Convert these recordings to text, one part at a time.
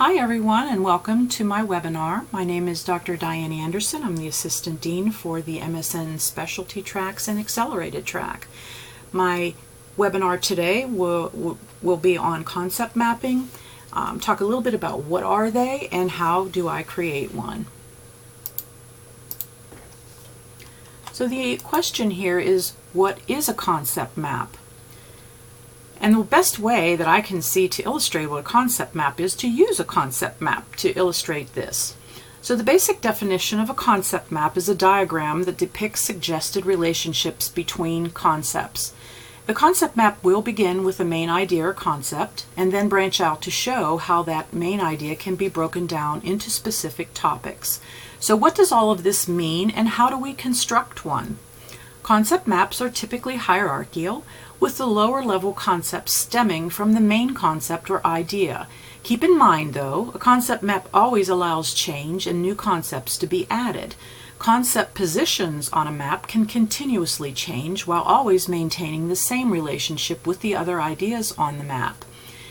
Hi everyone, and welcome to my webinar. My name is Dr. Diane Anderson. I'm the Assistant Dean for the MSN Specialty Tracks and Accelerated Track. My webinar today will be on concept mapping, talk a little bit about what are they and how do I create one. So the question here is, what is a concept map? And the best way that I can see to illustrate what a concept map is to use a concept map to illustrate this. So the basic definition of a concept map is a diagram that depicts suggested relationships between concepts. The concept map will begin with a main idea or concept and then branch out to show how that main idea can be broken down into specific topics. So what does all of this mean and how do we construct one? Concept maps are typically hierarchical, with the lower level concepts stemming from the main concept or idea. Keep in mind though, a concept map always allows change and new concepts to be added. Concept positions on a map can continuously change while always maintaining the same relationship with the other ideas on the map.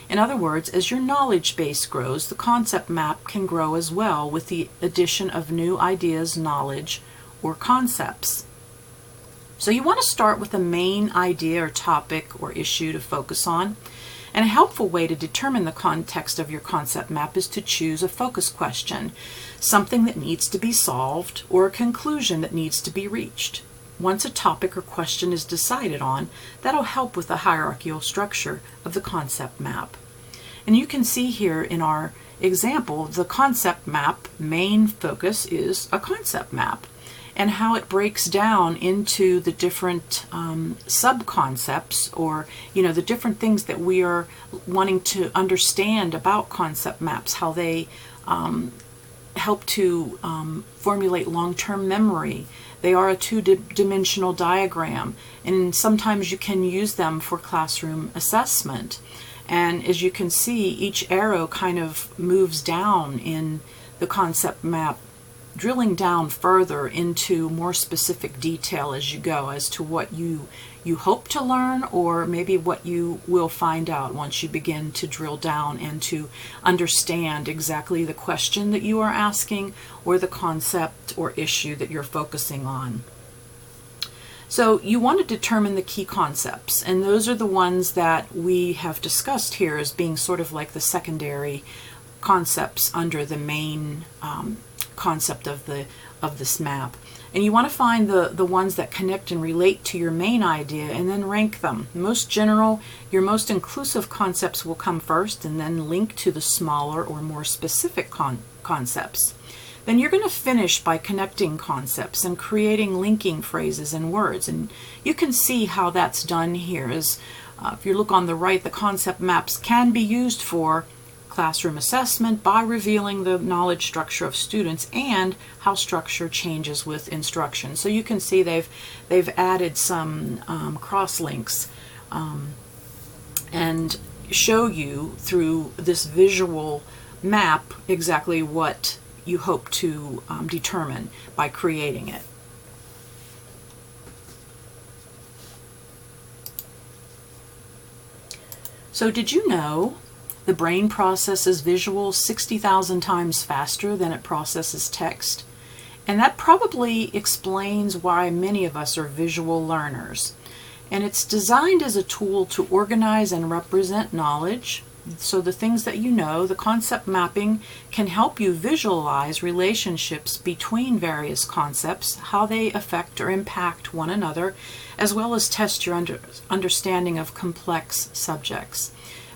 In other words, as your knowledge base grows, the concept map can grow as well with the addition of new ideas, knowledge, or concepts. So you want to start with a main idea or topic or issue to focus on. And a helpful way to determine the context of your concept map is to choose a focus question, something that needs to be solved or a conclusion that needs to be reached. Once a topic or question is decided on, that'll help with the hierarchical structure of the concept map. And you can see here in our example, the concept map main focus is a concept map, and how it breaks down into the different sub-concepts, or the different things that we are wanting to understand about concept maps, how they help to formulate long-term memory. They are a two-dimensional diagram, and sometimes you can use them for classroom assessment. And as you can see, each arrow kind of moves down in the concept map, drilling down further into more specific detail as you go as to what you hope to learn, or maybe what you will find out once you begin to drill down and to understand exactly the question that you are asking or the concept or issue that you're focusing on. So you want to determine the key concepts, and those are the ones that we have discussed here as being sort of like the secondary concepts under the main concept of this map. And you want to find the ones that connect and relate to your main idea and then rank them. Most general, your most inclusive concepts will come first and then link to the smaller or more specific concepts. Then you're going to finish by connecting concepts and creating linking phrases and words. And you can see how that's done here. If you look on the right, the concept maps can be used for classroom assessment by revealing the knowledge structure of students and how structure changes with instruction. So you can see they've added some cross links and show you through this visual map exactly what you hope to determine by creating it. So did you know the brain processes visual 60,000 times faster than it processes text? And that probably explains why many of us are visual learners. And it's designed as a tool to organize and represent knowledge. So the things that you know, the concept mapping can help you visualize relationships between various concepts, how they affect or impact one another, as well as test your understanding of complex subjects.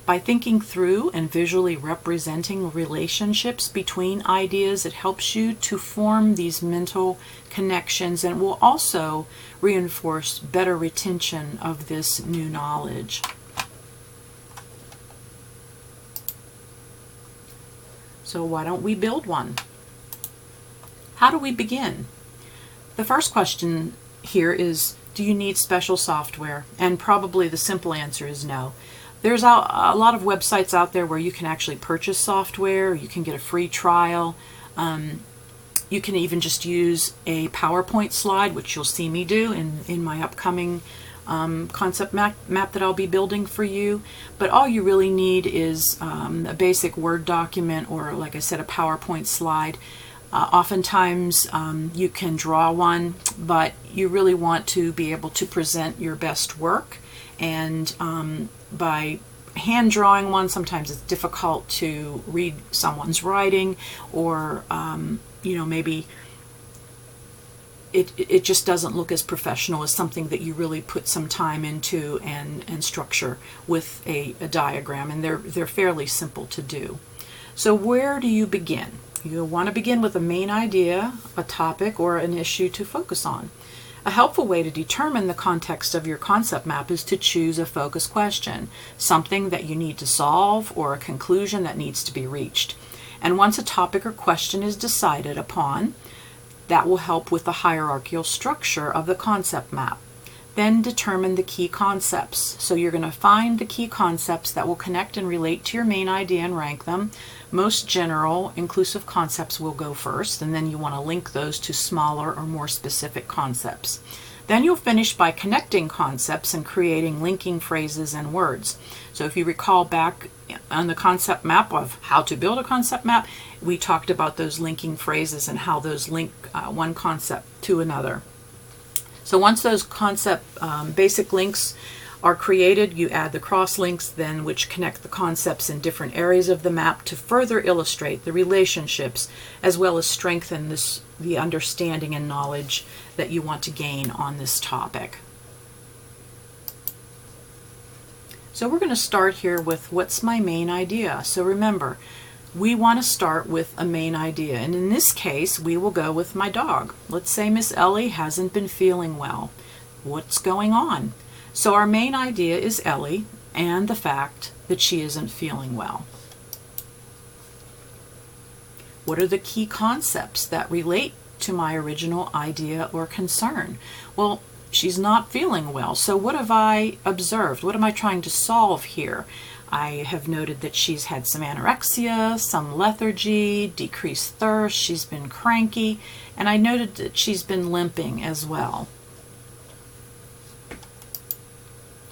By thinking through and visually representing relationships between ideas, it helps you to form these mental connections and will also reinforce better retention of this new knowledge. So why don't we build one? How do we begin? The first question here is, do you need special software? And probably the simple answer is no. There's a lot of websites out there where you can actually purchase software. You can get a free trial. You can even just use a PowerPoint slide, which you'll see me do in my upcoming concept map that I'll be building for you, but all you really need is a basic Word document, or like I said, a PowerPoint slide. Oftentimes you can draw one, but you really want to be able to present your best work, and by hand drawing one, sometimes it's difficult to read someone's writing, or maybe it just doesn't look as professional as something that you really put some time into and structure with a diagram, and they're fairly simple to do. So where do you begin? You want to begin with a main idea, a topic, or an issue to focus on. A helpful way to determine the context of your concept map is to choose a focus question, something that you need to solve or a conclusion that needs to be reached. And once a topic or question is decided upon, that will help with the hierarchical structure of the concept map. Then determine the key concepts. So you're going to find the key concepts that will connect and relate to your main idea and rank them. Most general inclusive concepts will go first, and then you want to link those to smaller or more specific concepts. Then you'll finish by connecting concepts and creating linking phrases and words. So if you recall back on the concept map of how to build a concept map, we talked about those linking phrases and how those link one concept to another. So once those concept basic links are created, you add the cross links then, which connect the concepts in different areas of the map to further illustrate the relationships, as well as strengthen the understanding and knowledge that you want to gain on this topic. So we're going to start here with what's my main idea. So remember, we want to start with a main idea, and in this case we will go with my dog. Let's say Miss Ellie hasn't been feeling well. What's going on? So our main idea is Ellie and the fact that she isn't feeling well. What are the key concepts that relate to my original idea or concern? Well, she's not feeling well, so what have I observed? What am I trying to solve here? I have noted that she's had some anorexia, some lethargy, decreased thirst, she's been cranky, and I noted that she's been limping as well.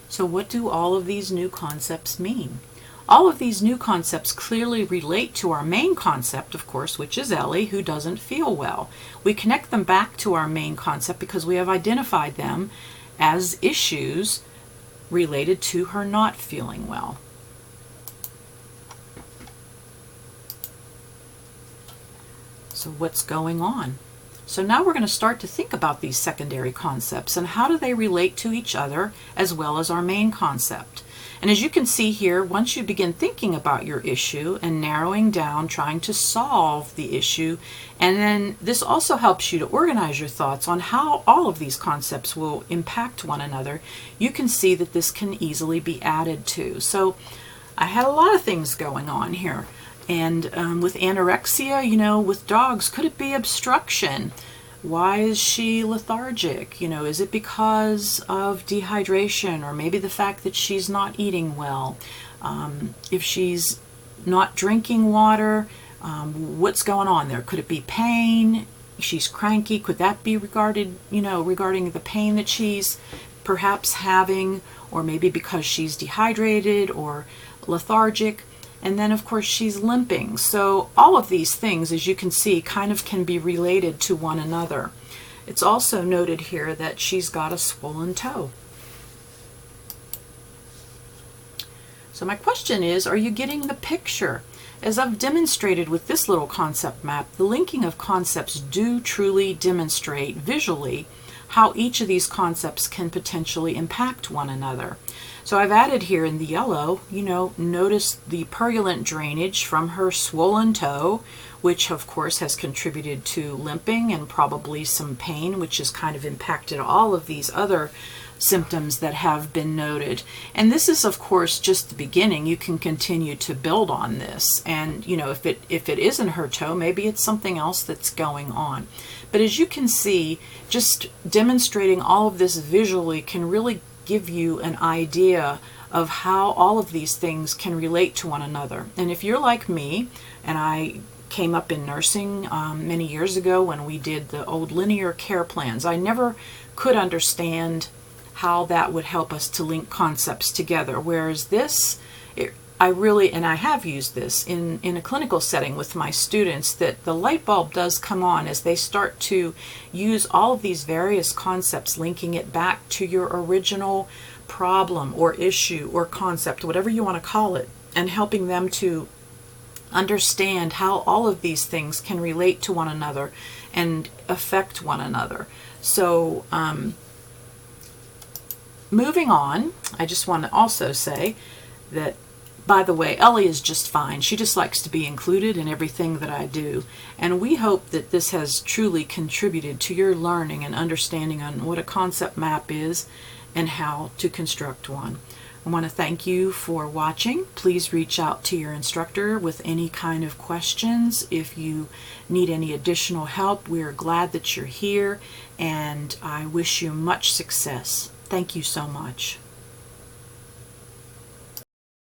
So what do all of these new concepts mean? All of these new concepts clearly relate to our main concept, of course, which is Ellie, who doesn't feel well. We connect them back to our main concept because we have identified them as issues related to her not feeling well. So what's going on? So now we're going to start to think about these secondary concepts and how do they relate to each other as well as our main concept. And as you can see here, once you begin thinking about your issue and narrowing down, trying to solve the issue, and then this also helps you to organize your thoughts on how all of these concepts will impact one another, you can see that this can easily be added to. So I had a lot of things going on here. And with anorexia, with dogs, could it be obstruction? Why is she lethargic? Is it because of dehydration, or maybe the fact that she's not eating well? If she's not drinking water, what's going on there? Could it be pain? She's cranky. Could that be regarding the pain that she's perhaps having, or maybe because she's dehydrated or lethargic? And then, of course, she's limping. So all of these things, as you can see, kind of can be related to one another. It's also noted here that she's got a swollen toe. So my question is, are you getting the picture? As I've demonstrated with this little concept map, the linking of concepts do truly demonstrate visually how each of these concepts can potentially impact one another. So I've added here in the yellow, notice the purulent drainage from her swollen toe, which of course has contributed to limping and probably some pain, which has kind of impacted all of these other symptoms that have been noted. And this is of course just the beginning. You can continue to build on this, and if it isn't her toe, maybe it's something else that's going on. But as you can see, just demonstrating all of this visually can really give you an idea of how all of these things can relate to one another. And if you're like me, and I came up in nursing many years ago when we did the old linear care plans, I never could understand how that would help us to link concepts together. Whereas this, I have used this in a clinical setting with my students, that the light bulb does come on as they start to use all of these various concepts, linking it back to your original problem or issue or concept, whatever you want to call it, and helping them to understand how all of these things can relate to one another and affect one another. So moving on, I just want to also say that, by the way, Ellie is just fine. She just likes to be included in everything that I do. And we hope that this has truly contributed to your learning and understanding on what a concept map is and how to construct one. I want to thank you for watching. Please reach out to your instructor with any kind of questions. If you need any additional help, we are glad that you're here, and I wish you much success. Thank you so much.